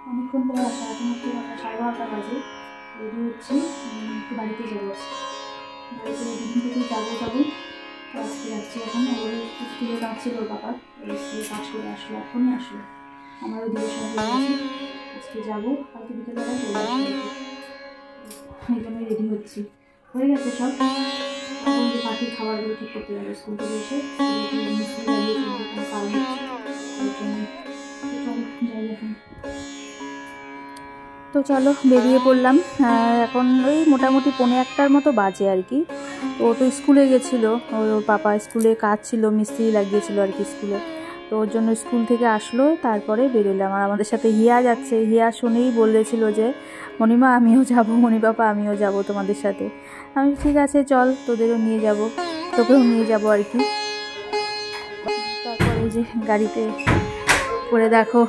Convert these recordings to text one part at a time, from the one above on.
অনেকক্ষণ পর আসা, এখন হচ্ছে 12:30 বাজে। রেডি হচ্ছি, একটু বাড়িতে যাবো। বাড়িতে দুদিন থেকে যাবো আজকে যাচ্ছি। এখন ওর স্কুলে কাজ ছিল, ওর বাবার স্কুলে কাজ করে আসলো, এখনই আসলো। আমারও দিনের সঙ্গে গেছে, আজকে যাবো, কালকে বিকেলবেলা চলে আসবো। এই জন্যই রেডি হচ্ছি, হয়ে গেছে সব। এখন যে পাখির খাবারগুলো ঠিক করতে যাবে স্কুল থেকে এসে, মিস্ত্রি লাগিয়ে কোনো কাজ হচ্ছে, ওই জন্য যাই এখন। তো চলো বেরিয়ে পড়লাম। এখন ওই মোটামুটি 1:45 মতো বাজে আর কি। তো ও তো স্কুলে গেছিলো, ওর পাপা স্কুলে কাজ ছিল, মিস্ত্রি লাগিয়েছিল আর কি স্কুলে। তো ওর জন্য স্কুল থেকে আসলো, তারপরে বেরোলাম। আর আমাদের সাথে হিয়া যাচ্ছে। হিয়া শুনেই বলেছিল যে মণিমা আমিও যাবো, মণিপাপা আমিও যাব তোমাদের সাথে। আমি ঠিক আছে চল, তোদেরও নিয়ে যাব, তোকেও নিয়ে যাব আর কি। তারপরে যে গাড়িতে করে দেখো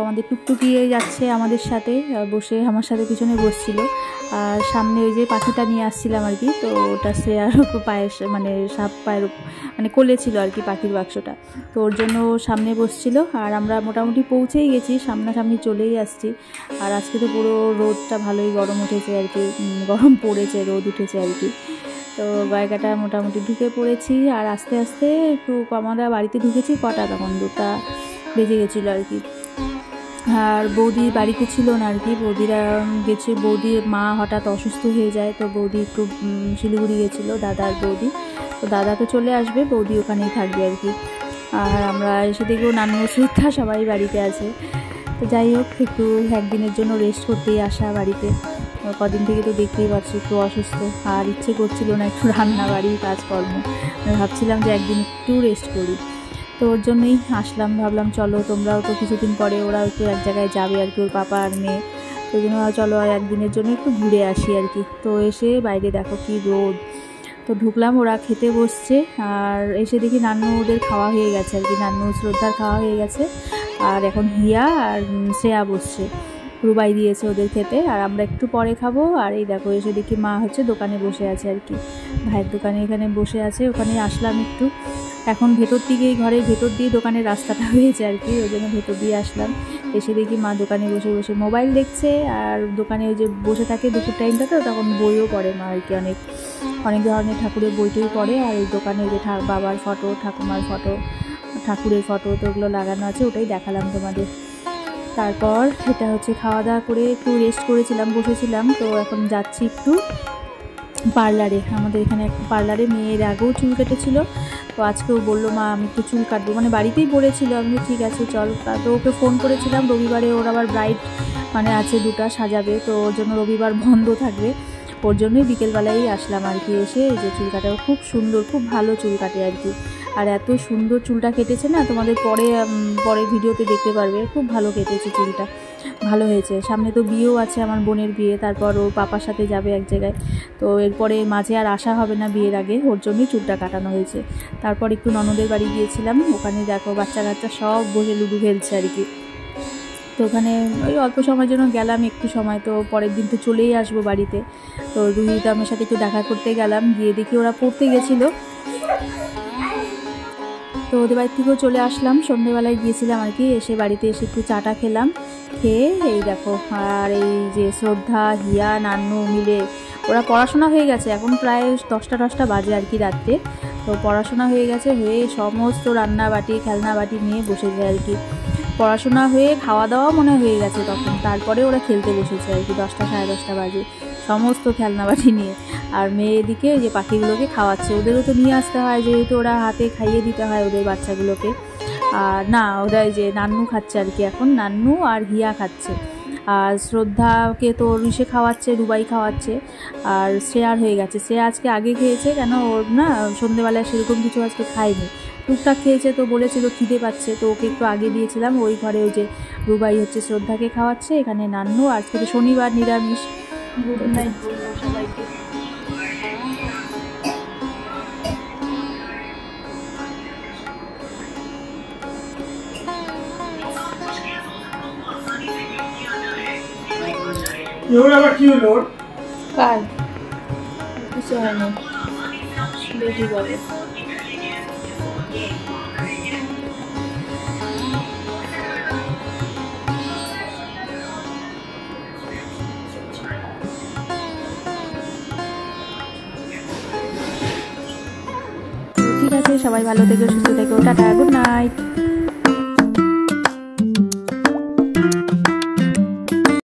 আমাদের টুকটুকি যাচ্ছে আমাদের সাথে, বসে আমার সাথে পিছনে বসছিল। আর সামনে ওই যে পাখিটা নিয়ে আসছিলাম আর কি, তো ওটা শ্রেয়ার পায়ের মানে সাপ পায়ের মানে কোলে ছিল আর কি পাখির বাক্সটা, তো ওর জন্য সামনে বসছিল। আর আমরা মোটামুটি পৌঁছেই গেছি, সামনাসামনি চলেই আসছি। আর আজকে তো পুরো রোদটা ভালোই গরম উঠেছে আর কি, গরম পড়েছে, রোদ উঠেছে আর কি। তো জায়গাটা মোটামুটি ঢুকে পড়েছি। আর আস্তে আস্তে একটু আমরা বাড়িতে ঢুকেছি কটা, তখন 2টা বেজে গেছিলো আর কি। আর বৌদি বাড়িতে ছিল না আর কি, বৌদিরা গেছে, বৌদির মা হঠাৎ অসুস্থ হয়ে যায়, তো বৌদি একটু শিলিগুড়ি গেছিলো, দাদার বৌদি। তো দাদা তো চলে আসবে, বৌদি ওখানেই থাকবে আর কি। আর আমরা এসে দেখবো নানু শ্রদ্ধা সবাই বাড়িতে আছে। তো যাই হোক, একটু একদিনের জন্য রেস্ট করতেই আসা বাড়িতে। কদিন থেকে তো দেখতেই পাচ্ছি একটু অসুস্থ, আর ইচ্ছে করছিল না একটু রান্না বাড়ির কাজকর্ম। ভাবছিলাম যে একদিন একটু রেস্ট করি, তো ওর জন্যই আসলাম। ভাবলাম চলো তোমরাও তো কিছুদিন পরে, ওরাও একটু এক জায়গায় যাবে আর কি, ওর পাপা আর মেয়ে। তো ওই জন্য চলো একদিনের জন্য একটু ঘুরে আসি আর কি। তো এসে বাইরে দেখো কি রোদ। তো ঢুকলাম, ওরা খেতে বসছে। আর এসে দেখি নান্নু ওদের খাওয়া হয়ে গেছে আর কি, নান্নু শ্রদ্ধার খাওয়া হয়ে গেছে। আর এখন হিয়া আর শ্রেয়া বসছে, রুবাই দিয়েছে ওদের খেতে। আর আমরা একটু পরে খাবো। আর এই দেখো এসে দেখি মা হচ্ছে দোকানে বসে আছে আর কি, ভাইয়ের দোকানে এখানে বসে আছে। ওখানে আসলাম একটু, এখন ভেতর দিকে, ঘরের ভেতর দিয়ে দোকানের রাস্তাটা হয়েছে আর কি, ওই জন্য ভেতর দিয়ে আসলাম। এসে দেখি মা দোকানে বসে বসে মোবাইল দেখছে। আর দোকানে ওই যে বসে থাকে দুপুর টাইমটা, তো তখন বইও পড়ে মা আর কি, অনেক ধরনের ঠাকুরের বই টই পড়ে। আর ওই দোকানে যে বাবার ফটো, ঠাকুমার ফটো, ঠাকুরের ফটো, তো ওগুলো লাগানো আছে, ওটাই দেখালাম তোমাদের। তারপর এটা হচ্ছে খাওয়া দাওয়া করে একটু রেস্ট করেছিলাম, বসেছিলাম। তো এখন যাচ্ছি একটু পার্লারে, আমাদের এখানে একটা পার্লারে। মেয়ের আগেও চুল কেটেছিল, তো আজকেও বললো মা আমি একটু চুল কাটবো, মানে বাড়িতেই বলেছিল। আমি ঠিক আছে চল। তো ওকে ফোন করেছিলাম, রবিবারে ওর আবার ব্রাইড মানে আছে 2টা সাজাবে, তো ওর জন্য রবিবার বন্ধ থাকবে, ওর জন্যই বিকেলবেলায় আসলাম আর কি। এসে এই যে চুল কাটা, খুব সুন্দর, খুব ভালো চুল কাটে আর কি। আর এত সুন্দর চুলটা কেটেছে না, তোমাদের পরে ভিডিওতে দেখতে পারবে, খুব ভালো কেটেছে চুলটা, ভালো হয়েছে। সামনে তো বিয়েও আছে, আমার বোনের বিয়ে, তারপর ওর পাপার সাথে যাবে এক জায়গায়। তো এরপরে মাঝে আর আসা হবে না বিয়ের আগে, ওর জন্যই চুলটা কাটানো হয়েছে। তারপর একটু ননদের বাড়ি গিয়েছিলাম, ওখানে দেখো বাচ্চা কাচ্চা সব বসে লুডো খেলছে আর কি। তো ওখানে ওই অল্প সময়ের জন্য গেলাম, একটু সময়, তো পরের দিন তো চলেই আসবো বাড়িতে। তো রুহিতা আমার সাথে একটু দেখা করতে গেলাম, গিয়ে দেখি ওরা পড়তে গেছিলো, তো ওদের বাড়ি থেকেও চলে আসলাম। সন্ধ্যেবেলায় গিয়েছিলাম আর কি, এসে বাড়িতে এসে একটু চাটা খেলাম, খেয়ে এই দেখো। আর এই যে শ্রদ্ধা, হিয়া, নান্নু মিলে ওরা পড়াশোনা হয়ে গেছে, এখন প্রায় 10টা বাজে আর কি রাত্রে। তো পড়াশোনা হয়ে গেছে, হয়ে সমস্ত রান্না বাটি খেলনা বাটি নিয়ে বসেছে আর কি। পড়াশোনা হয়ে খাওয়া দাওয়া মনে হয়ে গেছে তখন, তারপরে ওরা খেলতে বসেছে আর কি, 10টা সাড়ে 10টা বাজে, সমস্ত খেলনাবাটি নিয়ে। আর মেয়ে এদিকে ওই যে পাখিগুলোকে খাওয়াচ্ছে, ওদেরও তো নিয়ে আসতে হয়, যেহেতু ওরা হাতে খাইয়ে দিতে হয় ওদের বাচ্চাগুলোকে। আর না, ওরা এই যে নান্নু খাচ্ছে আর কি, এখন নান্নু আর হিয়া খাচ্ছে। আর শ্রদ্ধাকে তো ঋষে খাওয়াচ্ছে, রুবাই খাওয়াচ্ছে। আর শ্রেয়ার হয়ে গেছে, শ্রেয়া আজকে আগে খেয়েছে, কেন ওর না সন্ধ্যেবেলায় সেরকম কিছু আজকে খায়নি, টুকটাক খেয়েছে, তো বলেছিল খিদে পাচ্ছে, তো ওকে একটু আগে দিয়েছিলাম। ওই ঘরে ওই যে রুবাই হচ্ছে শ্রদ্ধাকে খাওয়াচ্ছে, এখানে নান্নু। আজকে তো শনিবার, নিরামিষ। গুড নাইট বলবো সবাইকে। আবার কি হলো কার কিছু হয়নি, বেশি বলে। সবাই ভালো থেকো, সুস্থ থেকো, টাটা, গুড নাইট।